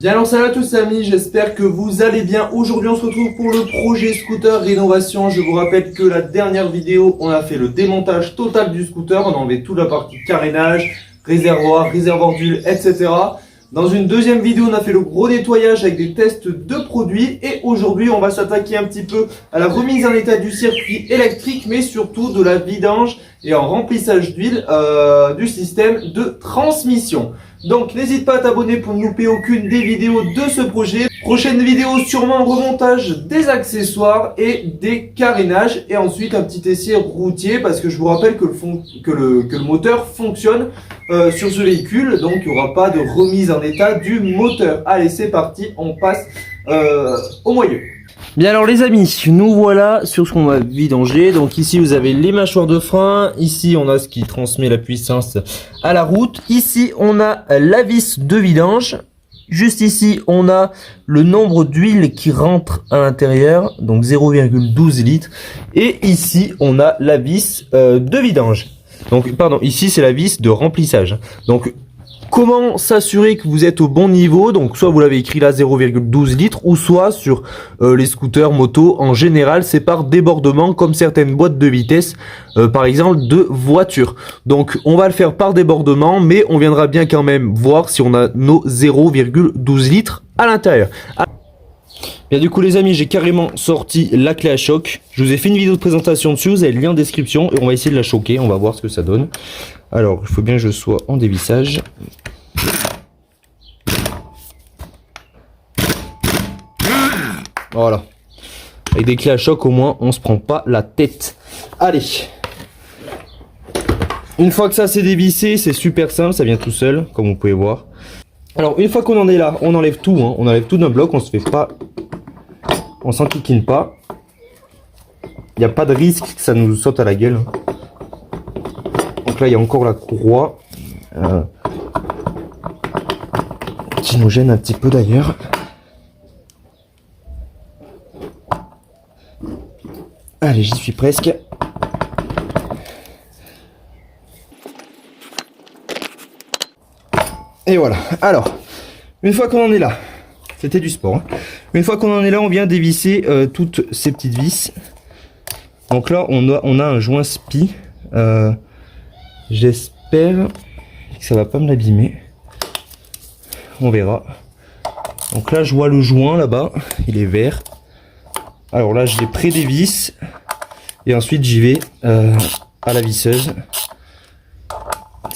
Bien alors salut à tous les amis, j'espère que vous allez bien. Aujourd'hui on se retrouve pour le projet scooter rénovation. Je vous rappelle que la dernière vidéo on a fait le démontage total du scooter. On a enlevé toute la partie carénage, réservoir d'huile, etc. Dans une deuxième vidéo on a fait le gros nettoyage avec des tests de produits. Et aujourd'hui on va s'attaquer un petit peu à la remise en état du circuit électrique, mais surtout de la vidange et en remplissage d'huile du système de transmission. Donc n'hésite pas à t'abonner pour ne louper aucune des vidéos de ce projet. Prochaine vidéo sûrement remontage des accessoires et des carénages. Et ensuite un petit essai routier parce que je vous rappelle que le moteur fonctionne sur ce véhicule. Donc il n'y aura pas de remise en état du moteur. Allez c'est parti, on passe au moyeu. Bien alors les amis, nous voilà sur ce qu'on va vidanger. Donc ici vous avez les mâchoires de frein, ici on a ce qui transmet la puissance à la route, ici on a la vis de vidange, juste ici on a le nombre d'huile qui rentre à l'intérieur, donc 0,12 litres, et ici on a la vis de vidange. Donc pardon, ici c'est la vis de remplissage. Donc comment s'assurer que vous êtes au bon niveau? Donc soit vous l'avez écrit là 0,12 litres, ou soit sur les scooters motos en général c'est par débordement, comme certaines boîtes de vitesse par exemple de voiture. Donc on va le faire par débordement, mais on viendra bien quand même voir si on a nos 0,12 litres à l'intérieur. Bien du coup les amis, j'ai carrément sorti la clé à choc. Je vous ai fait une vidéo de présentation dessus, vous avez le lien en description, et on va essayer de la choquer, on va voir ce que ça donne. Alors il faut bien que je sois en dévissage. Voilà. Avec des clés à choc au moins on se prend pas la tête. Allez. Une fois que ça c'est dévissé, c'est super simple, ça vient tout seul comme vous pouvez voir. Alors une fois qu'on en est là, on enlève tout, hein. On enlève tout d'un bloc, on se fait pas, on s'enquiquine pas. Il n'y a pas de risque que ça nous saute à la gueule. Donc là il y a encore la courroie qui nous gêne un petit peu d'ailleurs. Allez, j'y suis presque. Et voilà. Alors, une fois qu'on en est là, c'était du sport, hein. Une fois qu'on en est là, on vient dévisser toutes ces petites vis. Donc là, on a un joint spi. J'espère que ça va pas me l'abîmer. On verra. Donc là, je vois le joint là-bas. Il est vert. Alors là, je les pré-dévisse. Et ensuite, j'y vais à la visseuse.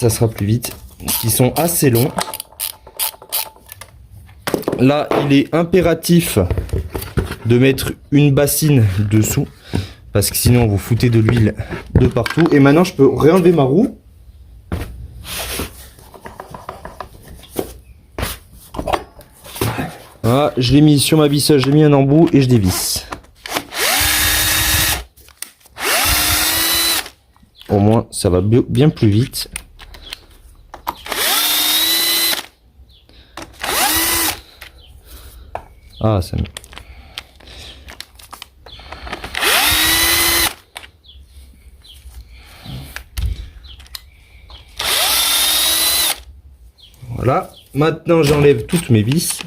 Ça sera plus vite. Ils sont assez longs. Là, il est impératif de mettre une bassine dessous. Parce que sinon, vous foutez de l'huile de partout. Et maintenant, je peux réenlever ma roue. Voilà, je l'ai mis sur ma visseuse, j'ai mis un embout et je dévisse. Au moins, ça va bien plus vite. Ah, ça me... Voilà. Maintenant, j'enlève toutes mes vis.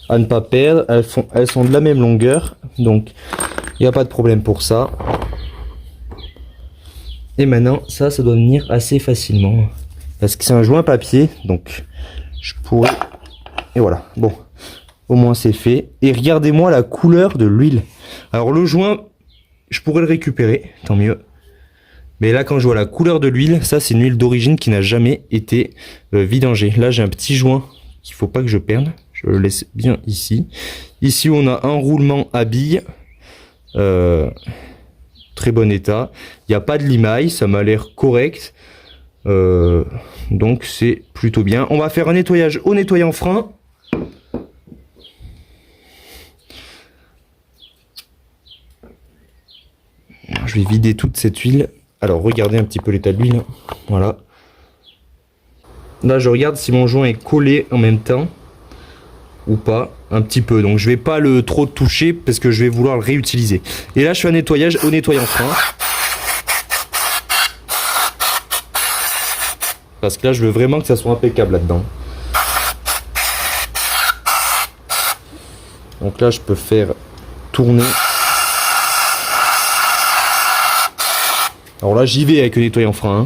À ne pas perdre. Elles sont de la même longueur. Donc, il n'y a pas de problème pour ça. Et maintenant, ça doit venir assez facilement. Parce que c'est un joint papier. Donc, je pourrais... Et voilà. Bon. Au moins, c'est fait. Et regardez-moi la couleur de l'huile. Alors, le joint, je pourrais le récupérer. Tant mieux. Mais là, quand je vois la couleur de l'huile, ça, c'est une huile d'origine qui n'a jamais été vidangée. Là, j'ai un petit joint qu'il ne faut pas que je perde. Je le laisse bien ici. Ici, on a un roulement à billes. Très bon état. Il n'y a pas de limaille, ça m'a l'air correct. Donc c'est plutôt bien. On va faire un nettoyage au nettoyant frein. Je vais vider toute cette huile. Alors regardez un petit peu l'état de l'huile. Voilà. Là je regarde si mon joint est collé en même temps ou pas, un petit peu. Donc je vais pas le trop toucher parce que je vais vouloir le réutiliser. Et là je fais un nettoyage au nettoyant frein. Parce que là je veux vraiment que ça soit impeccable là-dedans. Donc là je peux faire tourner. Alors là j'y vais avec le nettoyant frein. Hein.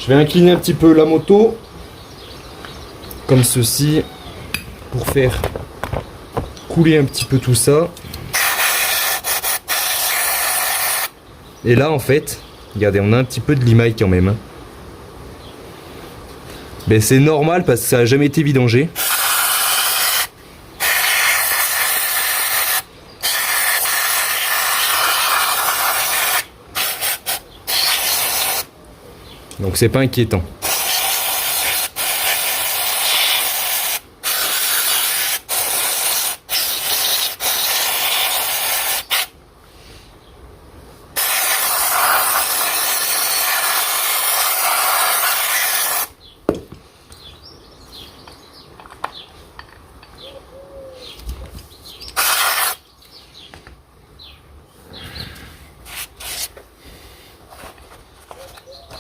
Je vais incliner un petit peu la moto, comme ceci, pour faire couler un petit peu tout ça. Et là en fait, regardez, on a un petit peu de limaille quand même. Mais c'est normal parce que ça n'a jamais été vidangé. Donc c'est pas inquiétant.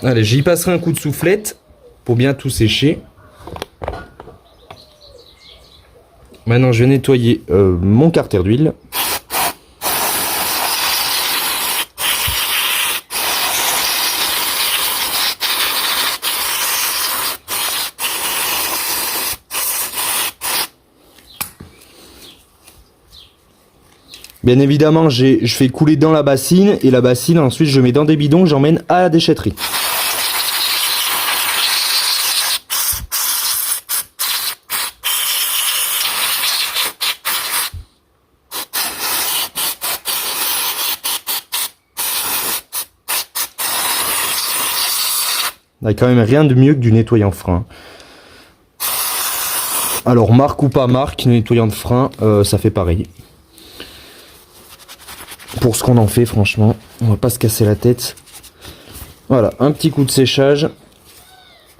Allez, j'y passerai un coup de soufflette pour bien tout sécher. Maintenant, je vais nettoyer mon carter d'huile. Bien évidemment, je fais couler dans la bassine et la bassine, ensuite, je mets dans des bidons que j'emmène à la déchetterie. Il n'y a quand même rien de mieux que du nettoyant frein. Alors marque ou pas marque, nettoyant de frein, ça fait pareil. Pour ce qu'on en fait, franchement, on va pas se casser la tête. Voilà, un petit coup de séchage.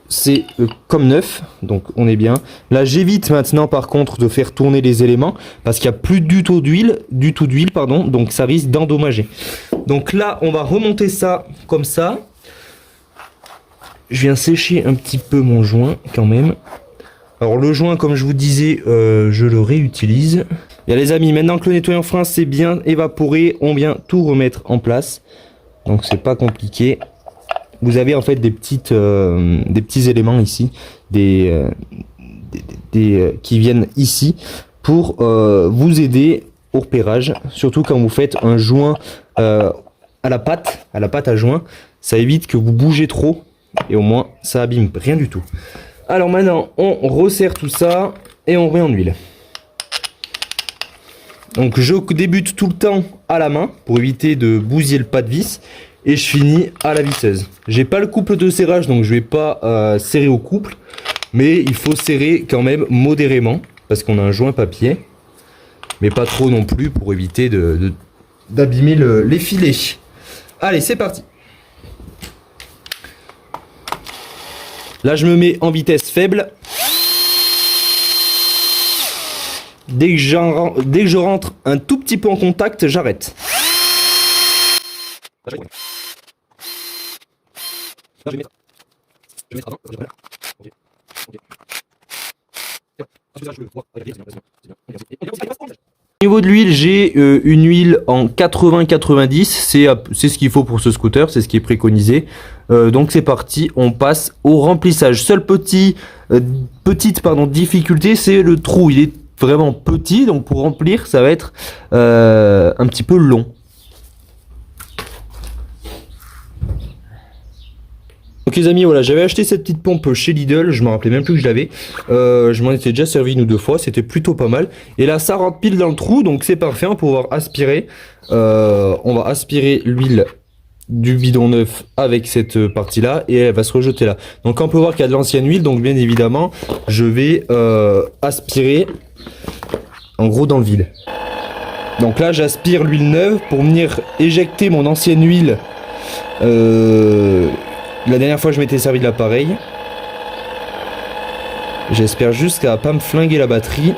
C'est comme neuf, donc on est bien. Là j'évite maintenant par contre de faire tourner les éléments parce qu'il n'y a plus du tout d'huile, donc ça risque d'endommager. Donc là on va remonter ça comme ça. Je viens sécher un petit peu mon joint quand même. Alors le joint, comme je vous disais, je le réutilise. Et les amis, maintenant que le nettoyant frein c'est bien évaporé, on vient tout remettre en place. Donc c'est pas compliqué. Vous avez en fait des petits éléments ici, qui viennent ici pour vous aider au repérage. Surtout quand vous faites un joint à la pâte à joint, ça évite que vous bougez trop. Et au moins ça abîme rien du tout. Alors maintenant on resserre tout ça et on remet en huile. Donc je débute tout le temps à la main pour éviter de bousiller le pas de vis. Et je finis à la visseuse. J'ai pas le couple de serrage donc je vais pas serrer au couple. Mais il faut serrer quand même modérément. Parce qu'on a un joint papier. Mais pas trop non plus pour éviter d'abîmer les filets. Allez c'est parti. Là, je me mets en vitesse faible. Dès que je rentre un tout petit peu en contact, j'arrête. Au niveau de l'huile, j'ai une huile en 80-90, c'est ce qu'il faut pour ce scooter, c'est ce qui est préconisé. Donc c'est parti, on passe au remplissage. Seule petite difficulté, c'est le trou, il est vraiment petit, donc pour remplir, ça va être un petit peu long. Donc les amis, voilà, j'avais acheté cette petite pompe chez Lidl, je me rappelais même plus que je l'avais. Je m'en étais déjà servi une ou deux fois, c'était plutôt pas mal. Et là, ça rentre pile dans le trou, donc c'est parfait, on va pouvoir aspirer. On va aspirer l'huile du bidon neuf avec cette partie-là et elle va se rejeter là. Donc on peut voir qu'il y a de l'ancienne huile, donc bien évidemment, je vais aspirer en gros dans le vide. Donc là, j'aspire l'huile neuve pour venir éjecter mon ancienne huile. La dernière fois je m'étais servi de l'appareil. J'espère juste qu'elle va pas me flinguer la batterie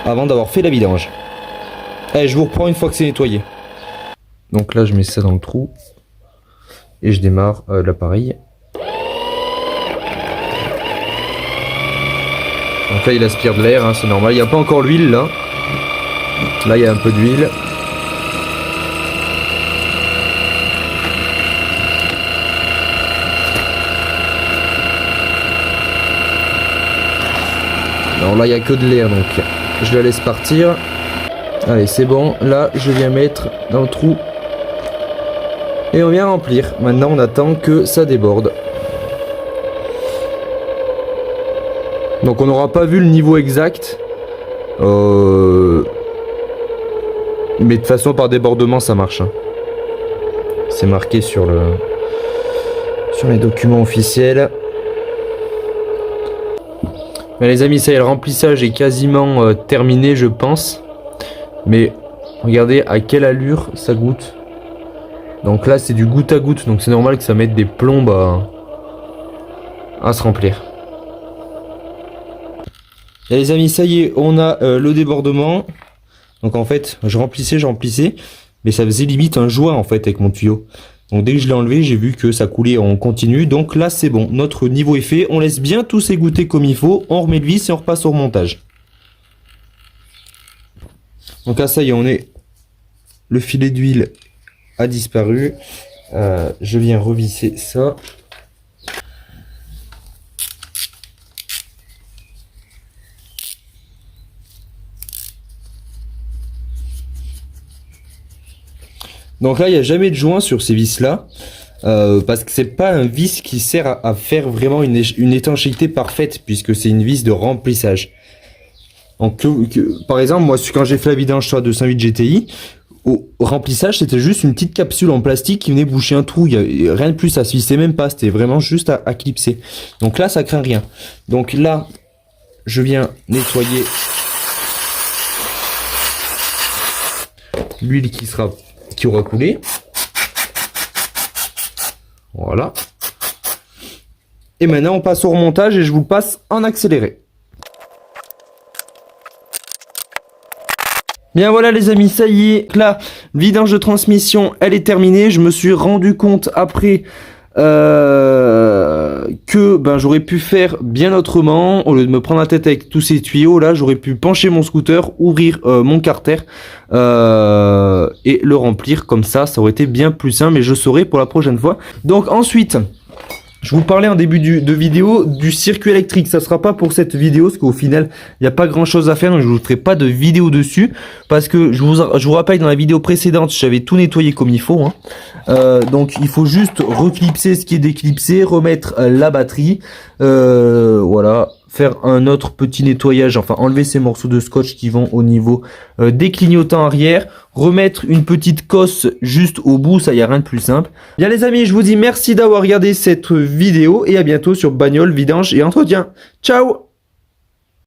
avant d'avoir fait la vidange. Allez, je vous reprends une fois que c'est nettoyé. Donc là je mets ça dans le trou et je démarre l'appareil. là il aspire de l'air, hein, c'est normal. Il n'y a pas encore l'huile là. Là il y a un peu d'huile. Alors là il n'y a que de l'air, donc je la laisse partir. Allez, c'est bon. Là je viens mettre dans le trou. Et on vient remplir. Maintenant on attend que ça déborde. Donc on n'aura pas vu le niveau exact. Mais de toute façon par débordement ça marche. Hein. C'est marqué sur les documents officiels. Mais les amis, ça y est, le remplissage est quasiment terminé je pense. Mais regardez à quelle allure ça goûte. Donc là c'est du goutte à goutte. Donc c'est normal que ça mette des plombes à se remplir. Et les amis, ça y est, on a le débordement. Donc en fait, je remplissais, mais ça faisait limite un joint en fait avec mon tuyau. Donc dès que je l'ai enlevé, j'ai vu que ça coulait en continu. Donc là, c'est bon, notre niveau est fait. On laisse bien tout s'égoutter comme il faut. On remet le vis et on repasse au remontage. Donc là, ça y est, on est... Le filet d'huile a disparu. Je viens revisser ça. Donc là, il n'y a jamais de joint sur ces vis là, parce que c'est pas un vis qui sert à faire vraiment une étanchéité parfaite, puisque c'est une vis de remplissage. Donc par exemple, moi quand j'ai fait la vidange sur la 208 GTI, au remplissage c'était juste une petite capsule en plastique qui venait boucher un trou, il y a rien de plus, ça se vissait même pas, c'était vraiment juste à clipser. Donc là ça craint rien. Donc là, je viens nettoyer l'huile qui aura coulé. Voilà. Et maintenant on passe au remontage et je vous passe en accéléré. Bien voilà les amis, ça y est, là, vidange de transmission, elle est terminée. Je me suis rendu compte après que j'aurais pu faire bien autrement. Au lieu de me prendre la tête avec tous ces tuyaux, là j'aurais pu pencher mon scooter, ouvrir mon carter et le remplir comme ça aurait été bien plus simple, mais je saurai pour la prochaine fois. Donc ensuite, je vous parlais en début de vidéo du circuit électrique. Ça sera pas pour cette vidéo parce qu'au final il n'y a pas grand chose à faire, donc je vous ferai pas de vidéo dessus parce que je vous rappelle, dans la vidéo précédente j'avais tout nettoyé comme il faut, hein. Donc il faut juste reclipser ce qui est déclipsé, remettre la batterie, voilà, faire un autre petit nettoyage, enfin enlever ces morceaux de scotch qui vont au niveau des clignotants arrière, remettre une petite cosse juste au bout, ça y a rien de plus simple. Bien les amis, je vous dis merci d'avoir regardé cette vidéo et à bientôt sur Bagnole, Vidange et Entretien. Ciao!